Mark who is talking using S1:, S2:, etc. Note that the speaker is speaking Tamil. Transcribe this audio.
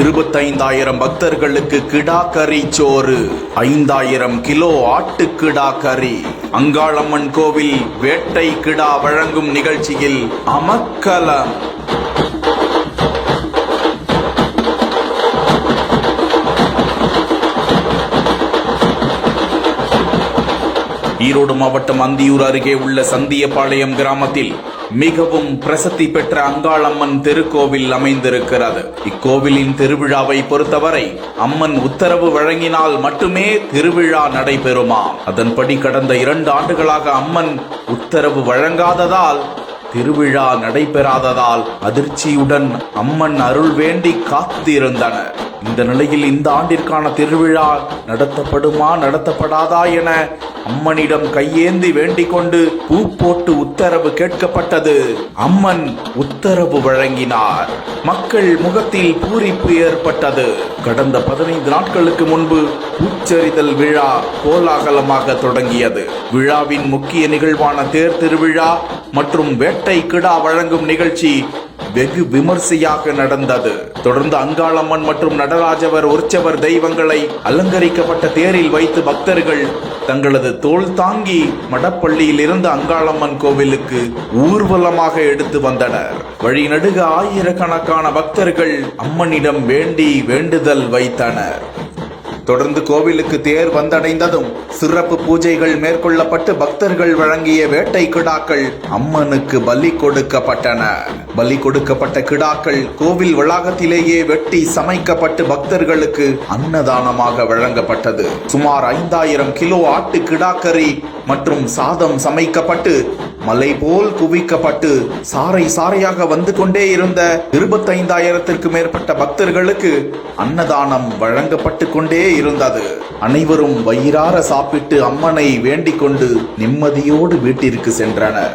S1: 25,000 பக்தர்களுக்கு கிடாக்கறி சோறு, 5,000 கிலோ ஆட்டுக்கிடா கறி. அங்காளம்மன் கோவில் வேட்டை கிடா வழங்கும் நிகழ்ச்சியில் அமர்க்களம். ஈரோடு மாவட்டம் அந்தியூர் அருகே உள்ள சந்தியபாளையம் கிராமத்தில் மிகவும் பிரசித்தி பெற்ற அங்காளம்மன் திருக்கோவில் அமைந்திருக்கிறது. இக்கோவிலின் திருவிழாவை பொறுத்தவரை அம்மன் உத்தரவு வழங்கினால் மட்டுமே திருவிழா நடைபெறுமாம். அதன்படி கடந்த 2 ஆண்டுகளாக அம்மன் உத்தரவு வழங்காததால் திருவிழா நடைபெறாததால் அதிர்ச்சியுடன் அம்மன் அருள் வேண்டி காத்திருந்தனர். இந்த நிலையில் இந்த ஆண்டிற்கான திருவிழா நடத்தப்படுமா நடத்தப்படாதா என அம்மனிடம் கையேந்தி வேண்டிக் கொண்டு பூ போட்டு உத்தரவு கேட்கப்பட்டது. அம்மன் உத்தரவு வழங்கினார். மக்கள் முகத்தில் பூரிப்பு ஏற்பட்டது. கடந்த 15 நாட்களுக்கு முன்பு பூச்செறிதல் விழா கோலாகலமாக தொடங்கியது. விழாவின் முக்கிய நிகழ்வான தேர் திருவிழா மற்றும் வேட்டை கிடா வழங்கும் நிகழ்ச்சி வெகு விமர்சையாக நடந்தது. தொடர்ந்து அங்காளம்மன் மற்றும் நடராஜவர் உற்சவர் தெய்வங்களை அலங்கரிக்கப்பட்ட தேரில் வைத்து பக்தர்கள் தங்களது தோள் தாங்கி மடப்பள்ளியில் இருந்து அங்காளம்மன் கோவிலுக்கு ஊர்வலமாக எடுத்து வந்தனர். வழிநடுக ஆயிரக்கணக்கான பக்தர்கள் அம்மனிடம் வேண்டுதல் வைத்தனர். தொடர்ந்து கோவிலுக்கு தேர் வந்தடைந்ததும் சிறப்பு பூஜைகள் மேற்கொள்ளப்பட்டு பக்தர்கள் வழங்கிய வேட்டை கிடாக்கள் அம்மனுக்கு பலி கொடுக்கப்பட்டன. பலி கொடுக்கப்பட்ட கிடாக்கள் கோவில் வளாகத்திலேயே வெட்டி சமைக்கப்பட்டு பக்தர்களுக்கு அன்னதானமாக வழங்கப்பட்டது. சுமார் 5,000 கிலோ ஆட்டு கிடாக்கறி மற்றும் சாதம் சமைக்கப்பட்டு மலை போல் குவிக்கப்பட்டு சாறை சாறையாக வந்து கொண்டே இருந்த 25,000த்திற்கு மேற்பட்ட பக்தர்களுக்கு அன்னதானம் வழங்கப்பட்டு கொண்டே இருந்தது. அனைவரும் வயிறார சாப்பிட்டு அம்மனை வேண்டிக் கொண்டு நிம்மதியோடு வீட்டிற்கு சென்றனர்.